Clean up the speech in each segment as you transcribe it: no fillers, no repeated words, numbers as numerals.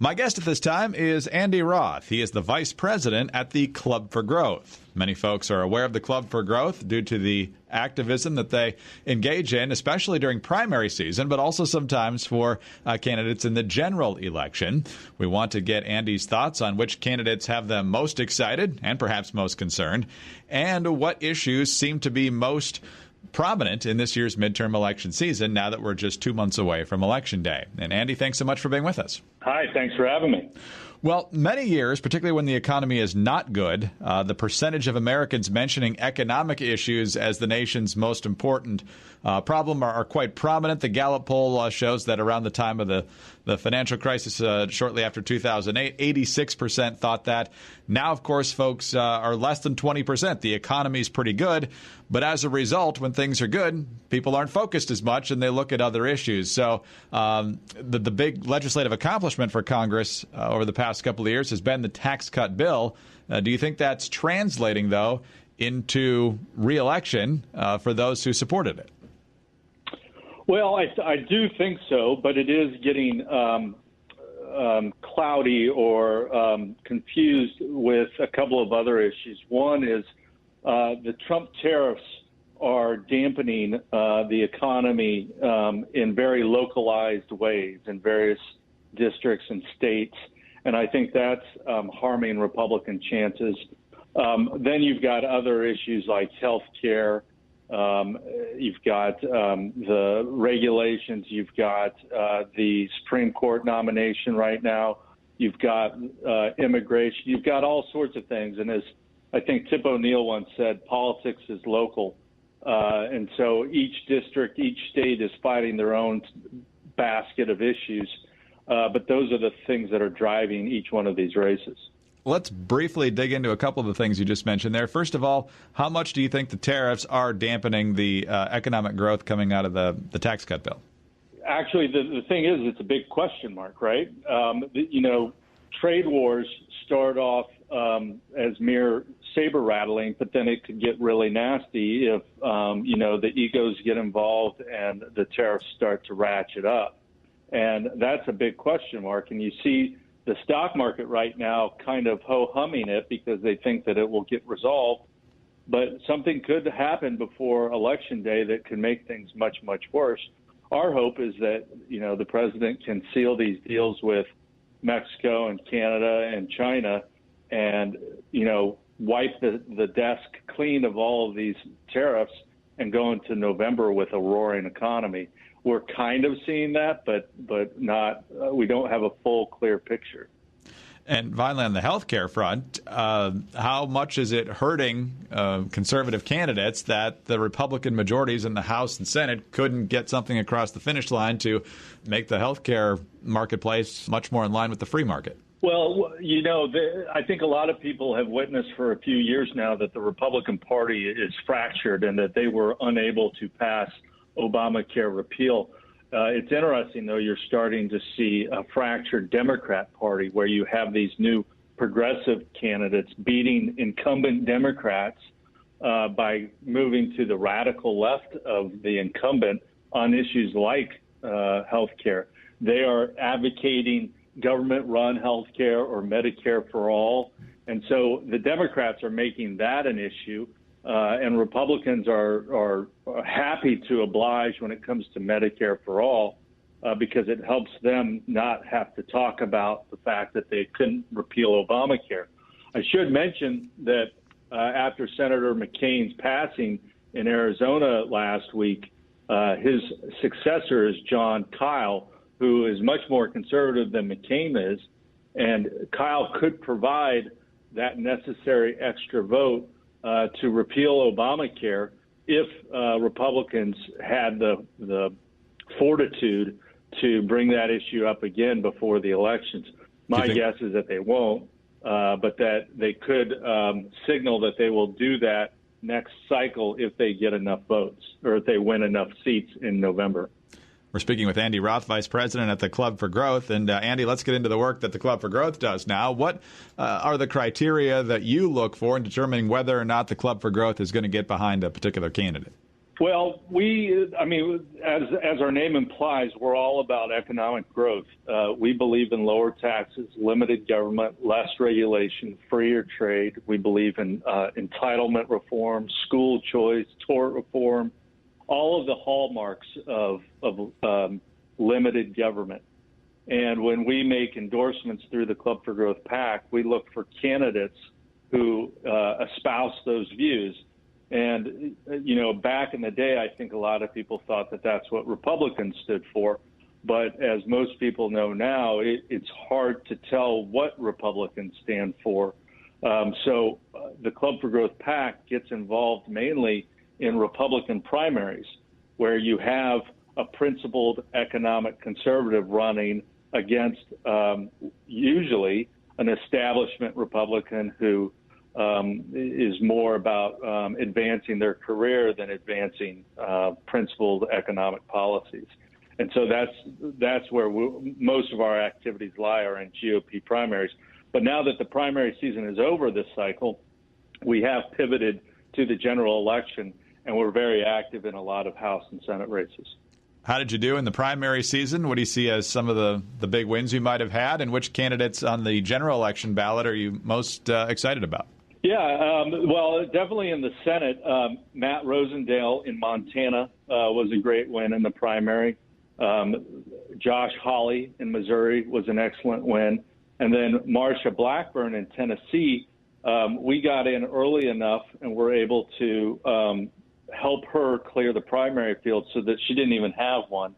My guest at this time is Andy Roth. He is the vice president at the Club for Growth. Many folks are aware of the Club for Growth due to the activism that they engage in, especially during primary season, but also sometimes for candidates in the general election. We want to get Andy's thoughts on which candidates have them most excited and perhaps most concerned, and what issues seem to be most prominent in this year's midterm election season now that we're just 2 months away from Election Day. And Andy, thanks so much for being with us. Hi, thanks for having me. Well, many years, particularly when the economy is not good, the percentage of Americans mentioning economic issues as the nation's most important problem are quite prominent. The Gallup poll shows that around the time of the financial crisis shortly after 2008, 86% thought that. Now, of course, folks are less than 20%. The economy is pretty good. But as a result, when things are good, people aren't focused as much and they look at other issues. So the big legislative accomplishment for Congress over the past couple of years has been the tax cut bill. Do you think that's translating, though, into re-election for those who supported it? Well, I do think so, but it is getting cloudy or confused with a couple of other issues. One is the Trump tariffs are dampening the economy in very localized ways in various districts and states, and I think that's harming Republican chances. Then you've got other issues like health care. You've got the regulations. You've got the Supreme Court nomination right now. You've got immigration. You've got all sorts of things. And as I think Tip O'Neill once said, politics is local. And so each district, each state is fighting their own basket of issues. But those are the things that are driving each one of these races. Let's briefly dig into a couple of the things you just mentioned there. First of all, how much do you think the tariffs are dampening the economic growth coming out of the tax cut bill? Actually, the thing is, it's a big question mark, right? Trade wars start off as mere saber rattling, but then it could get really nasty if, the egos get involved and the tariffs start to ratchet up. And that's a big question mark. And you see the stock market right now kind of ho-humming it because they think that it will get resolved. But something could happen before Election Day that could make things much, much worse. Our hope is that, the president can seal these deals with Mexico and Canada and China and, wipe the desk clean of all of these tariffs and go into November with a roaring economy. We're kind of seeing that, but not. We don't have a full, clear picture. And finally, on the health care front, how much is it hurting conservative candidates that the Republican majorities in the House and Senate couldn't get something across the finish line to make the health care marketplace much more in line with the free market? Well, I think a lot of people have witnessed for a few years now that the Republican Party is fractured and that they were unable to pass Obamacare repeal. It's interesting, though, you're starting to see a fractured Democrat Party where you have these new progressive candidates beating incumbent Democrats by moving to the radical left of the incumbent on issues like health care. They are advocating government-run health care or Medicare for all. And so the Democrats are making that an issue. And Republicans are happy to oblige when it comes to Medicare for all because it helps them not have to talk about the fact that they couldn't repeal Obamacare. I should mention that after Senator McCain's passing in Arizona last week, his successor is John Kyle, who is much more conservative than McCain is. And Kyle could provide that necessary extra vote to repeal Obamacare if Republicans had the fortitude to bring that issue up again before the elections. My guess is that they won't, but that they could signal that they will do that next cycle if they get enough votes or if they win enough seats in November. We're speaking with Andy Roth, Vice President at the Club for Growth. And Andy, let's get into the work that the Club for Growth does now. What are the criteria that you look for in determining whether or not the Club for Growth is going to get behind a particular candidate? Well, as our name implies, we're all about economic growth. We believe in lower taxes, limited government, less regulation, freer trade. We believe in entitlement reform, school choice, tort reform, all of the hallmarks of limited government. And when we make endorsements through the Club for Growth PAC, we look for candidates who espouse those views. And, back in the day, I think a lot of people thought that that's what Republicans stood for. But as most people know now, it's hard to tell what Republicans stand for. So the Club for Growth PAC gets involved mainly in Republican primaries, where you have a principled economic conservative running against usually an establishment Republican who is more about advancing their career than advancing principled economic policies. And so that's where most of our activities lie, are in GOP primaries. But now that the primary season is over this cycle, we have pivoted to the general election, and we're very active in a lot of House and Senate races. How did you do in the primary season? What do you see as some of the big wins you might have had, and which candidates on the general election ballot are you most excited about? Yeah, well, definitely in the Senate, Matt Rosendale in Montana was a great win in the primary. Josh Hawley in Missouri was an excellent win. And then Marsha Blackburn in Tennessee, we got in early enough and were able to help her clear the primary field so that she didn't even have one.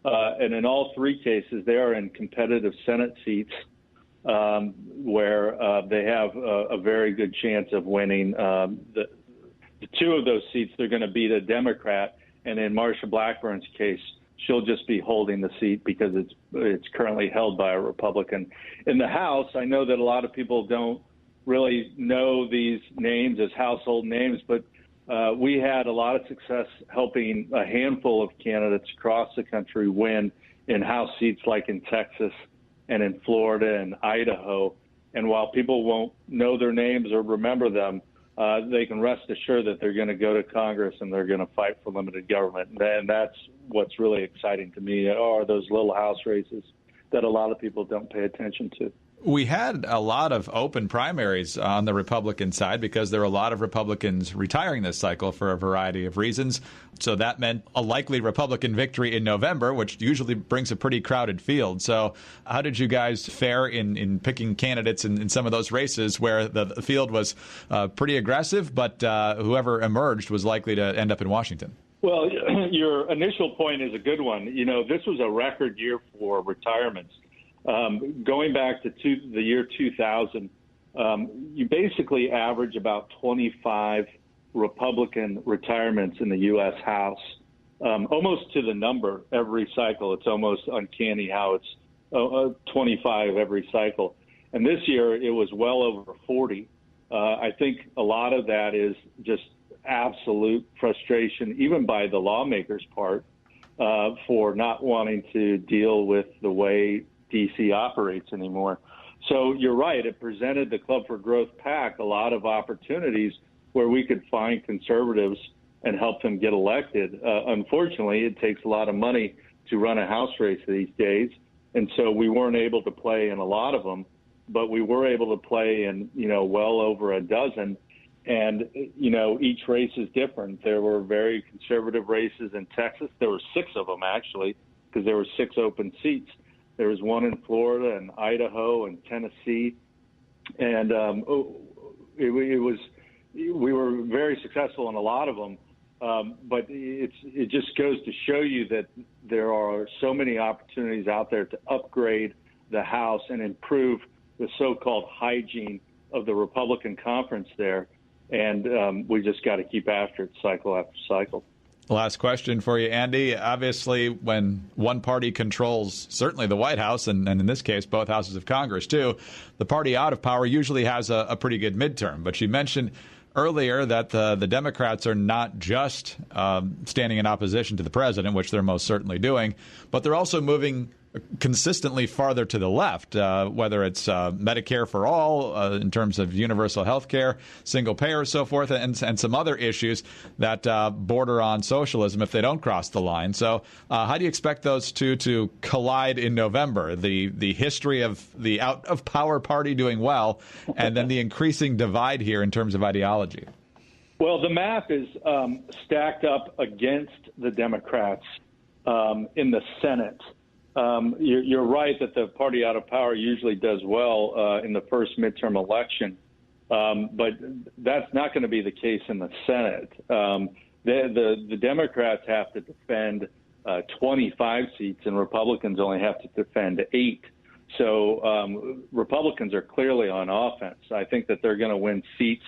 And in all three cases, they are in competitive Senate seats where they have a very good chance of winning. The two of those seats, they're going to beat a Democrat. And in Marsha Blackburn's case, she'll just be holding the seat because it's currently held by a Republican. In the House, I know that a lot of people don't really know these names as household names, but we had a lot of success helping a handful of candidates across the country win in House seats like in Texas and in Florida and Idaho. And while people won't know their names or remember them, they can rest assured that they're going to go to Congress and they're going to fight for limited government. And that's what's really exciting to me, are those little House races that a lot of people don't pay attention to. We had a lot of open primaries on the Republican side because there were a lot of Republicans retiring this cycle for a variety of reasons. So that meant a likely Republican victory in November, which usually brings a pretty crowded field. So how did you guys fare in picking candidates in some of those races where the field was pretty aggressive, but whoever emerged was likely to end up in Washington? Well, your initial point is a good one. This was a record year for retirements. Going back to the year 2000, you basically average about 25 Republican retirements in the U.S. House, almost to the number every cycle. It's almost uncanny how it's 25 every cycle. And this year it was well over 40. I think a lot of that is just absolute frustration, even by the lawmakers' part, for not wanting to deal with the way D.C. operates anymore. So you're right. It presented the Club for Growth PAC a lot of opportunities where we could find conservatives and help them get elected. Unfortunately, it takes a lot of money to run a House race these days. And so we weren't able to play in a lot of them, but we were able to play in, well over a dozen. And, each race is different. There were very conservative races in Texas. There were 6 of them, actually, because there were 6 open seats. There was one in Florida and Idaho and Tennessee, and we were very successful in a lot of them. But it just goes to show you that there are so many opportunities out there to upgrade the House and improve the so-called hygiene of the Republican conference there, and we just got to keep after it cycle after cycle. Last question for you, Andy. Obviously, when one party controls certainly the White House, and in this case, both houses of Congress, too, the party out of power usually has a pretty good midterm. But you mentioned earlier that the Democrats are not just standing in opposition to the president, which they're most certainly doing, but they're also moving consistently farther to the left, whether it's Medicare for all in terms of universal health care, single payer, so forth, and some other issues that border on socialism if they don't cross the line. So how do you expect those two to collide in November? The history of the out-of-power party doing well, and then the increasing divide here in terms of ideology. Well, the map is stacked up against the Democrats in the Senate. You're right that the party out of power usually does well in the first midterm election, but that's not going to be the case in the Senate. The Democrats have to defend 25 seats, and Republicans only have to defend 8. So Republicans are clearly on offense. I think that they're going to win seats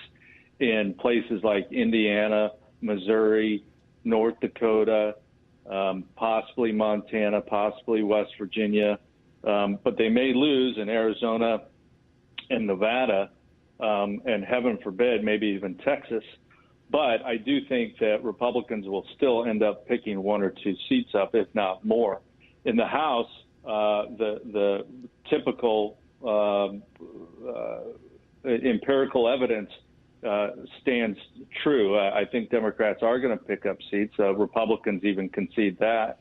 in places like Indiana, Missouri, North Dakota, possibly Montana, possibly West Virginia, but they may lose in Arizona and Nevada, and heaven forbid, maybe even Texas. But I do think that Republicans will still end up picking 1 or 2 seats up, if not more. In the House, the typical empirical evidence stands true. I think Democrats are going to pick up seats. Republicans even concede that.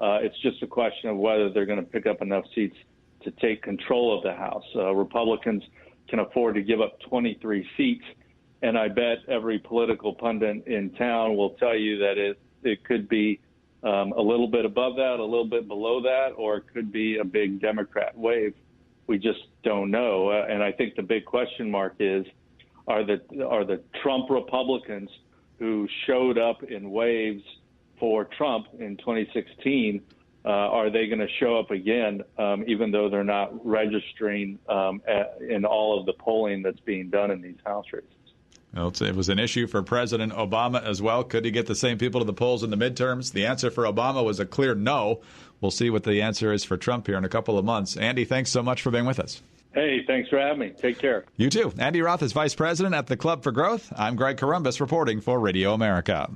It's just a question of whether they're going to pick up enough seats to take control of the House. Republicans can afford to give up 23 seats, and I bet every political pundit in town will tell you that it could be a little bit above that, a little bit below that, or it could be a big Democrat wave. We just don't know. And I think the big question mark is, are the Trump Republicans who showed up in waves for Trump in 2016, are they going to show up again, even though they're not registering in all of the polling that's being done in these House races? Well, it was an issue for President Obama as well. Could he get the same people to the polls in the midterms? The answer for Obama was a clear no. We'll see what the answer is for Trump here in a couple of months. Andy, thanks so much for being with us. Hey, thanks for having me. Take care. You too. Andy Roth is Vice President at the Club for Growth. I'm Greg Columbus reporting for Radio America.